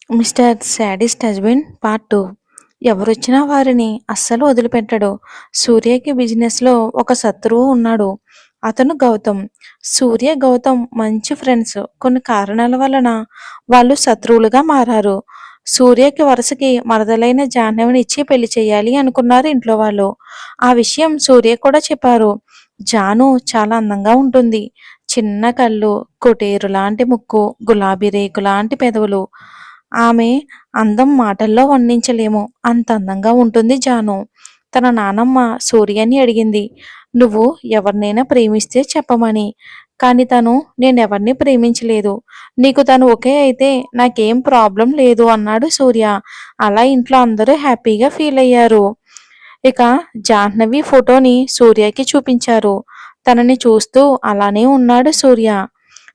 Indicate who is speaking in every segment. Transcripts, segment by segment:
Speaker 1: Mister sadist husband part 2. ఎవరొచ్చినా వారిని అస్సలు వదిలిపెట్టడు. సూర్యకి బిజినెస్లో ఒక శత్రువు ఉన్నాడు. అతను గౌతమ్. సూర్య, గౌతమ్ మంచి ఫ్రెండ్స్. కొన్ని కారణాల వలన వాళ్ళు శత్రువులుగా మారారు. సూర్యకి వరుసకి మరదలైన జాహ్నవిని ఇచ్చి పెళ్లి చేయాలి అనుకున్నారు ఇంట్లో వాళ్ళు. ఆ విషయం సూర్య కూడా చెప్పారు. జాను చాలా అందంగా ఉంటుంది. చిన్న కళ్ళు, కొటేరు లాంటి ముక్కు, గులాబీ రేకు లాంటి పెదవులు. ఆమె అందం మాటల్లో వర్ణించలేము. అంత అందంగా ఉంటుంది జాను. తన నానమ్మ సూర్యని అడిగింది, నువ్వు ఎవరినైనా ప్రేమిస్తే చెప్పమని. కానీ తను నేనెవరిని ప్రేమించలేదు. నీకు తను ఓకే అయితే నాకేం ప్రాబ్లం లేదు అన్నాడు సూర్య. అలా ఇంట్లో అందరూ హ్యాపీగా ఫీల్ అయ్యారు. ఇక జాహ్నవి ఫోటోని సూర్యకి చూపించారు. తనని చూస్తూ అలానే ఉన్నాడు సూర్య.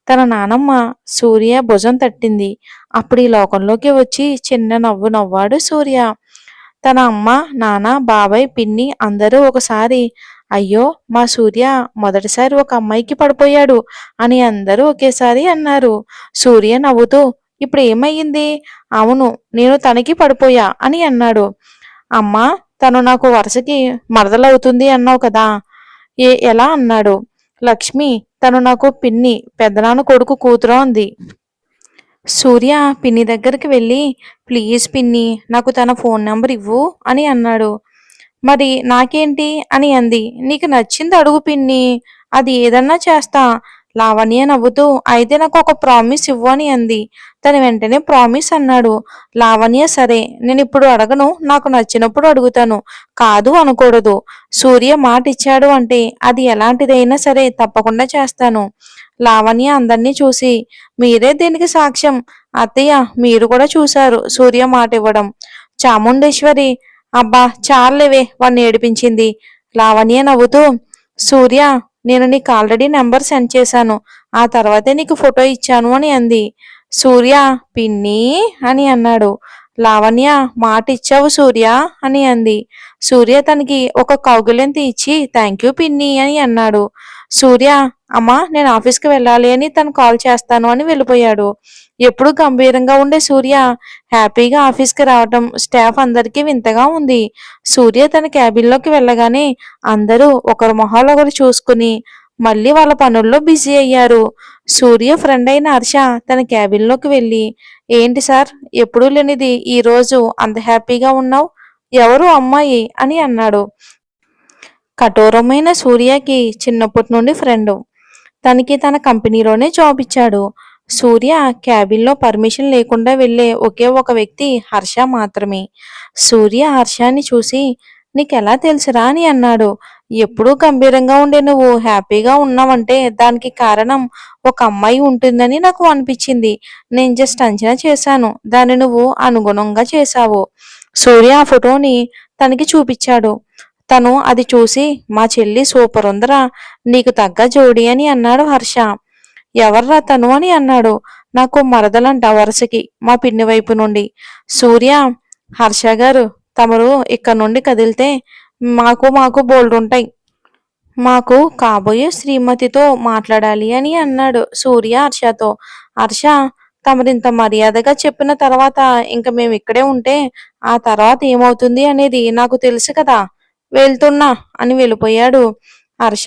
Speaker 1: తన నానమ్మ సూర్య భుజం తట్టింది. అప్పుడు ఈ లోకంలోకి వచ్చి చిన్న నవ్వు నవ్వాడు సూర్య. తన అమ్మ, నాన్న, బాబాయ్, పిన్ని అందరూ ఒకసారి అయ్యో మా సూర్య మొదటిసారి ఒక అమ్మాయికి పడిపోయాడు అని అందరూ ఒకేసారి అన్నారు. సూర్య నవ్వుతూ ఇప్పుడు ఏమయ్యింది? అవును, నేను తనకి పడిపోయా అని అన్నాడు. అమ్మా, తను నాకు వరుసకి మరదలవుతుంది అన్నావు కదా, ఎలా అన్నాడు. లక్ష్మి, తను నాకు పిన్ని, పెదనాన్న కొడుకు కూతురు అంది. సూర్య పిన్ని దగ్గరికి వెళ్ళి ప్లీజ్ పిన్ని, నాకు తన ఫోన్ నెంబర్ ఇవ్వు అని అన్నాడు. మరి నాకేంటి అని అంది. నీకు నచ్చింది అడుగు పిన్ని, అది ఏదన్నా చేస్తా. లావణ్య నవ్వుతూ అయితే నాకు ఒక ప్రామిస్ ఇవ్వు అని అంది. తను వెంటనే ప్రామిస్ అన్నాడు. లావణ్య సరే, నేను ఇప్పుడు అడగను, నాకు నచ్చినప్పుడు అడుగుతాను, కాదు అనకూడదు. సూర్య మాట ఇచ్చాడు అంటే అది ఎలాంటిదైనా సరే తప్పకుండా చేస్తాను. లావణ్య అందరినీ చూసి మీరే దీనికి సాక్ష్యం అత్తయ్య, మీరు కూడా చూశారు సూర్య మాట ఇవ్వడం. చాముండేశ్వరి, అబ్బా చాలేవే, వాణ్ణి ఏడిపించింది. లావణ్య నవ్వుతూ సూర్య, నేను నీకు ఆల్రెడీ నెంబర్ సెండ్ చేశాను, ఆ తర్వాతే నీకు ఫోటో ఇచ్చాను అని అంది. సూర్య పిన్ని అని అన్నాడు. లావణ్య మాట ఇచ్చావు సూర్య అని అంది. సూర్య తనకి ఒక కౌగిలింత ఇచ్చి థ్యాంక్ యూ పిన్ని అని అన్నాడు. సూర్య అమ్మా నేను ఆఫీస్కి వెళ్ళాలి అని తను కాల్ చేస్తాను అని వెళ్ళిపోయాడు. ఎప్పుడు గంభీరంగా ఉండే సూర్య హ్యాపీగా ఆఫీస్కి రావటం స్టాఫ్ అందరికీ వింతగా ఉంది. సూర్య తన క్యాబిన్లోకి వెళ్ళగానే అందరూ ఒకరి మొహాలు ఒకరు చూసుకుని మళ్ళీ వాళ్ళ పనుల్లో బిజీ అయ్యారు. సూర్య ఫ్రెండ్ అయిన హర్ష తన క్యాబిన్లోకి వెళ్ళి ఏంటి సార్, ఎప్పుడూ లేనిది ఈ రోజు అంత హ్యాపీగా ఉన్నావు, ఎవరు అమ్మాయి అని అన్నాడు. కఠోరమైన సూర్యకి చిన్నప్పటి నుండి ఫ్రెండు. తనకి తన కంపెనీలోనే జాబ్ ఇచ్చాడు. సూర్య క్యాబిన్లో పర్మిషన్ లేకుండా వెళ్ళే ఒకే ఒక వ్యక్తి హర్ష మాత్రమే. సూర్య హర్షాన్ని చూసి నీకెలా తెలుసురా అని అన్నాడు. ఎప్పుడూ గంభీరంగా ఉండే నువ్వు హ్యాపీగా ఉన్నావంటే దానికి కారణం ఒక అమ్మాయి ఉంటుందని నాకు అనిపించింది. నేను జస్ట్ అంచనా చేశాను, దాన్ని నువ్వు అనుగుణంగా చేశావు. సూర్య ఆ ఫోటోని తనకి చూపించాడు. తను అది చూసి మా చెల్లి సూపర్ ఉందరా, నీకు తగ్గ జోడి అని అన్నాడు హర్ష. ఎవర్రా తను అని అన్నాడు. నాకు మరదలంట వరుసకి, మా పిన్ని వైపు నుండి. సూర్య, హర్ష గారు, తమరు ఇక్కడ నుండి కదిలితే మాకు మాకు బోల్డుంటాయి. మాకు కాబోయే శ్రీమతితో మాట్లాడాలి అని అన్నాడు సూర్య హర్షతో. హర్ష, తమరింత మర్యాదగా చెప్పిన తర్వాత ఇంక మేము ఇక్కడే ఉంటే ఆ తర్వాత ఏమవుతుంది అనేది నాకు తెలుసు కదా, వెళ్తున్నా అని వెళ్ళిపోయాడు హర్ష.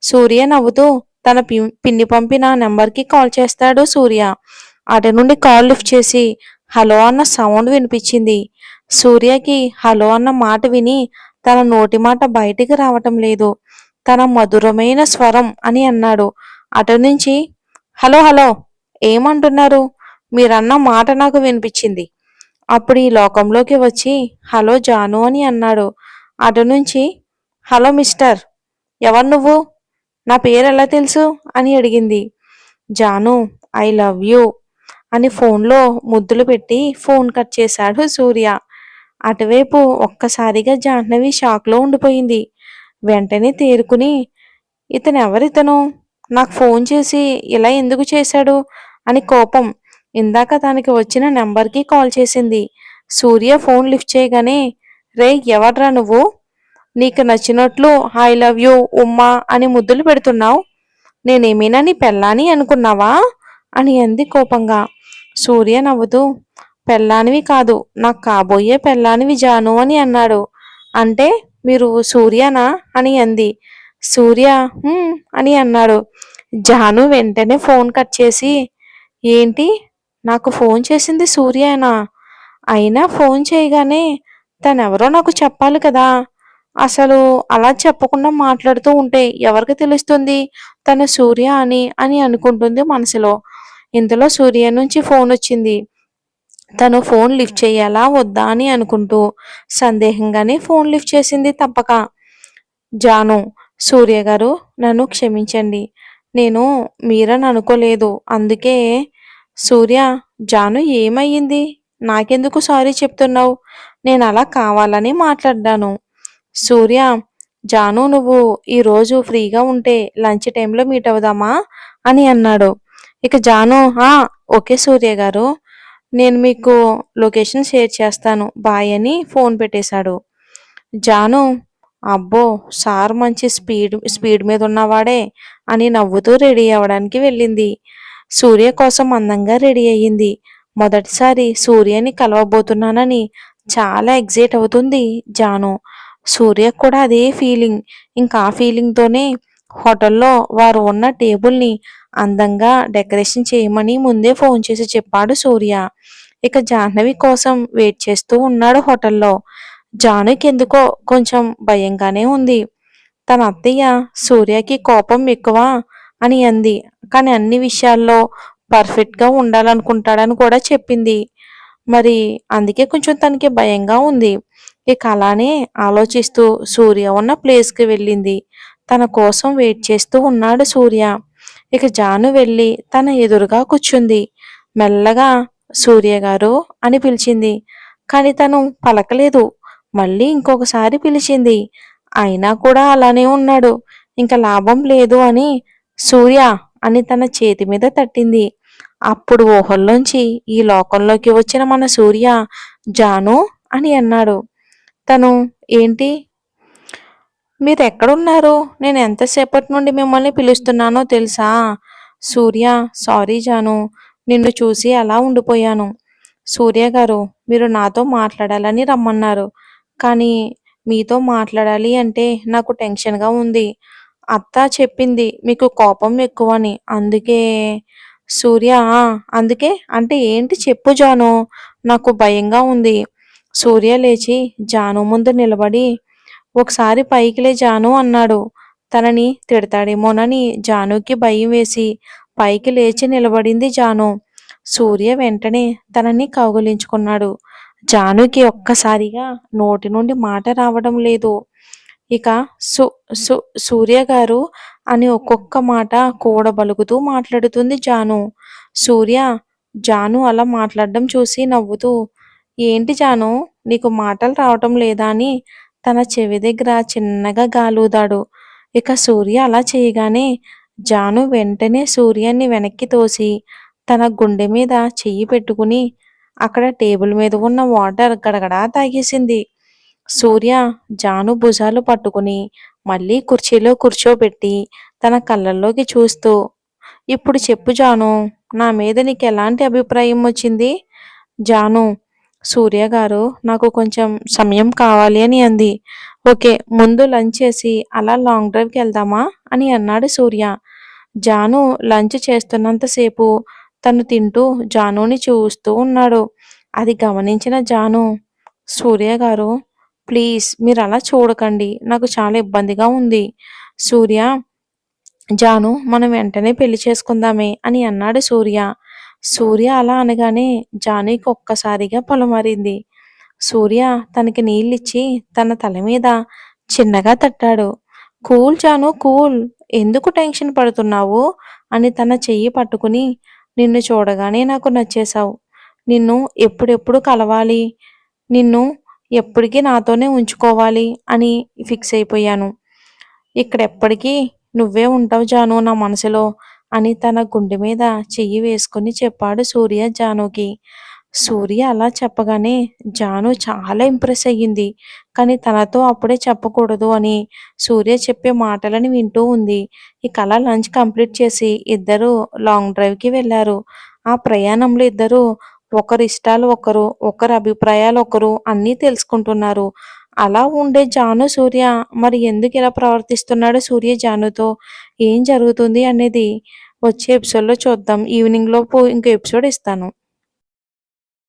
Speaker 1: సూర్య నవ్వుతూ తన పిన్ని పంపిన నెంబర్కి కాల్ చేస్తాడు సూర్య. అటు నుండి కాల్ లిఫ్ట్ చేసి హలో అన్న సౌండ్ వినిపించింది. సూర్యకి హలో అన్న మాట విని తన నోటి మాట బయటికి రావటం లేదు. తన మధురమైన స్వరం అని అన్నాడు. అటు నుంచి హలో హలో, ఏమంటున్నారు, మీరన్న మాట నాకు వినిపించింది. అప్పుడు ఈ లోకంలోకి వచ్చి హలో జాను అని అన్నాడు. అటు నుంచి హలో మిస్టర్, ఎవరు నువ్వు, నా పేరు ఎలా తెలుసు అని అడిగింది. జాను, ఐ లవ్ యూ అని ఫోన్లో ముద్దులు పెట్టి ఫోన్ కట్ చేశాడు సూర్య. అటువైపు ఒక్కసారిగా జాహ్నవి షాక్లో ఉండిపోయింది. వెంటనే తేరుకుని ఇతను ఎవరితను, నాకు ఫోన్ చేసి ఇలా ఎందుకు చేశాడు అని కోపం ఇందాక తనకి వచ్చిన నెంబర్కి కాల్ చేసింది. సూర్య ఫోన్ లిఫ్ట్ చేయగానే రే ఎవర్రా నువ్వు, నీకు నచ్చినట్లు ఐ లవ్ యూ ఉమ్మా అని ముద్దులు పెడుతున్నావు, నేనేమైనా నీ పెళ్ళాని అనుకున్నావా అని అంది కోపంగా. సూర్య నవ్వుతూ పెళ్ళానివి కాదు, నాకు కాబోయే పెళ్ళానివి జాను అని అన్నాడు. అంటే మీరు సూర్యనా అని అంది. సూర్య అని అన్నాడు. జాను వెంటనే ఫోన్ కట్ చేసి, ఏంటి, నాకు ఫోన్ చేసింది సూర్యేనా? అయినా ఫోన్ చేయగానే తనెవరో నాకు చెప్పాలి కదా! అసలు అలా చెప్పకుండా మాట్లాడుతూ ఉంటే ఎవరికి తెలుస్తుంది తను సూర్య అని అనుకుంటుంది మనసులో. ఇంతలో సూర్య నుంచి ఫోనొచ్చింది. తను ఫోన్ లిఫ్ట్ చేయాలా వద్దా అని అనుకుంటూ సందేహంగానే ఫోన్ లిఫ్ట్ చేసింది తప్పక. జాను, సూర్య గారు, నన్ను క్షమించండి. నేను మీరని అనుకోలేదు. అందుకే సూర్య, జాను ఏమయ్యింది? నాకెందుకు సారీ చెప్తున్నావు? నేను అలా కావాలని మాట్లాడ్డాను. సూర్య, జాను నువ్వు ఈరోజు ఫ్రీగా ఉంటే లంచ్ టైంలో మీట్ అవుదామా అని అన్నాడు. ఇక జాను, ఓకే సూర్య గారు, నేను మీకు లొకేషన్ షేర్ చేస్తాను బాయ్ అని ఫోన్ పెట్టేశాడు. జాను, అబ్బో, సార్ మంచి స్పీడ్ మీద ఉన్నవాడే అని నవ్వుతూ రెడీ అవ్వడానికి వెళ్ళింది. సూర్య కోసం అందంగా రెడీ అయ్యింది. మొదటిసారి సూర్యని కలవబోతున్నానని చాలా ఎగ్జైట్ అవుతుంది జాను. సూర్య కూడా అదే ఫీలింగ్. ఇంకా ఆ ఫీలింగ్తోనే హోటల్లో వారు ఉన్న టేబుల్ని అందంగా డెకరేషన్ చేయమని ముందే ఫోన్ చేసి చెప్పాడు సూర్య. ఇక జాహ్నవి కోసం వెయిట్ చేస్తూ ఉన్నాడు హోటల్లో. జానుకి ఎందుకో కొంచెం భయంగానే ఉంది. తన అత్తయ్య సూర్యకి కోపం ఎక్కువ అని అంది. కానీ అన్ని విషయాల్లో పర్ఫెక్ట్గా ఉండాలనుకుంటాడని కూడా చెప్పింది. మరి అందుకే కొంచెం తనకి భయంగా ఉంది. ఇక అలానే ఆలోచిస్తూ సూర్య ఉన్న ప్లేస్కి వెళ్ళింది. తన కోసం వెయిట్ చేస్తూ ఉన్నాడు సూర్య. ఇక జాను వెళ్ళి తన ఎదురుగా కూర్చుంది. మెల్లగా సూర్య గారు అని పిలిచింది. కానీ తను పలకలేదు. మళ్ళీ ఇంకొకసారి పిలిచింది. అయినా కూడా అలానే ఉన్నాడు. ఇంక లాభం లేదు అని సూర్య అని తన చేతి మీద తట్టింది. అప్పుడు ఊహల్లోంచి ఈ లోకంలోకి వచ్చిన మన సూర్య జాను అని అన్నాడు. తను, ఏంటి, మీరెక్కడున్నారు? నేను ఎంతసేపటి నుండి మిమ్మల్ని పిలుస్తున్నానో తెలుసా? సూర్య, సారీ జాను, నిన్ను చూసి అలా ఉండిపోయాను. సూర్య గారు, మీరు నాతో మాట్లాడాలని రమ్మన్నారు. కానీ మీతో మాట్లాడాలి అంటే నాకు టెన్షన్‌గా ఉంది. అత్త చెప్పింది మీకు కోపం ఎక్కువని. అందుకే సూర్య, అందుకే అంటే ఏంటి చెప్పు జాను, నాకు భయంగా ఉంది. సూర్య లేచి జాను ముందు నిలబడి, ఒకసారి పైకి లే జాను అన్నాడు. తనని తిడతాడేమోనని జానుకి భయం వేసి పైకి లేచి నిలబడింది జాను. సూర్య వెంటనే తనని కౌగిలించుకున్నాడు. జానుకి ఒక్కసారిగా నోటి నుండి మాట రావడం లేదు. ఇక సు సు సూర్య గారు అని ఒక్కొక్క మాట కూడబలుకుతూ మాట్లాడుతుంది జాను. సూర్య జాను అలా మాట్లాడడం చూసి నవ్వుతూ, ఏంటి జాను, నీకు మాటలు రావటం లేదా అని తన చెవి దగ్గర చిన్నగా గాలూదాడు. ఇక సూర్య అలా చేయగానే జాను వెంటనే సూర్యాన్ని వెనక్కి తోసి తన గుండె మీద చెయ్యి పెట్టుకుని అక్కడ టేబుల్ మీద ఉన్న వాటర్ గడగడా తాగేసింది. సూర్య జాను భుజాలు పట్టుకుని మళ్ళీ కుర్చీలో కూర్చోబెట్టి తన కళ్ళల్లోకి చూస్తూ, ఇప్పుడు చెప్పు జాను, నా మీద నీకు ఎలాంటి అభిప్రాయం వచ్చింది? జాను, సూర్య గారు నాకు కొంచెం సమయం కావాలి అని అంది. ఓకే, ముందు లంచ్ చేసి అలా లాంగ్ డ్రైవ్కి వెళ్దామా అని అన్నాడు సూర్య. జాను లంచ్ చేస్తున్నంతసేపు తను తింటూ జానుని చూస్తూ ఉన్నాడు. అది గమనించిన జాను, సూర్య గారు, ప్లీజ్ మీరు అలా చూడకండి, నాకు చాలా ఇబ్బందిగా ఉంది. సూర్య, జాను మనం వెంటనే పెళ్లి చేసుకుందామే అని అన్నాడు సూర్య. సూర్య అలా అనగానే జానుకి ఒక్కసారిగా పొలమారింది. సూర్య తనకి నీళ్ళిచ్చి తన తల మీద చిన్నగా తట్టాడు. కూల్ జాను, కూల్, ఎందుకు టెన్షన్ పడుతున్నావు అని తన చెయ్యి పట్టుకుని, నిన్ను చూడగానే నాకు నచ్చేశావు. నిన్ను ఎప్పుడెప్పుడు కలవాలి, నిన్ను ఎప్పటికీ నాతోనే ఉంచుకోవాలి అని ఫిక్స్ అయిపోయాను. ఇక్కడెప్పటికీ నువ్వే ఉంటావు జాను నా మనసులో అని తన గుండె మీద చెయ్యి వేసుకుని చెప్పాడు సూర్య జానుకి. సూర్య అలా చెప్పగానే జాను చాలా ఇంప్రెస్ అయ్యింది. కానీ తనతో అప్పుడే చెప్పకూడదు అని సూర్య చెప్పే మాటలని వింటూ ఉంది. ఇక అలా లంచ్ కంప్లీట్ చేసి ఇద్దరు లాంగ్ డ్రైవ్కి వెళ్ళారు. ఆ ప్రయాణంలో ఇద్దరు ఒకరి ఇష్టాలు ఒకరు, ఒకరి అభిప్రాయాలు ఒకరు అన్నీ తెలుసుకుంటున్నారు. అలా ఉండే జాను, సూర్య మరి ఎందుకు ఇలా ప్రవర్తిస్తున్నాడు సూర్య జానుతో? ఏం జరుగుతుంది అనేది వచ్చే ఎపిసోడ్‌లో చూద్దాం. ఈవినింగ్ లోపు ఇంకో ఎపిసోడ్ ఇస్తాను.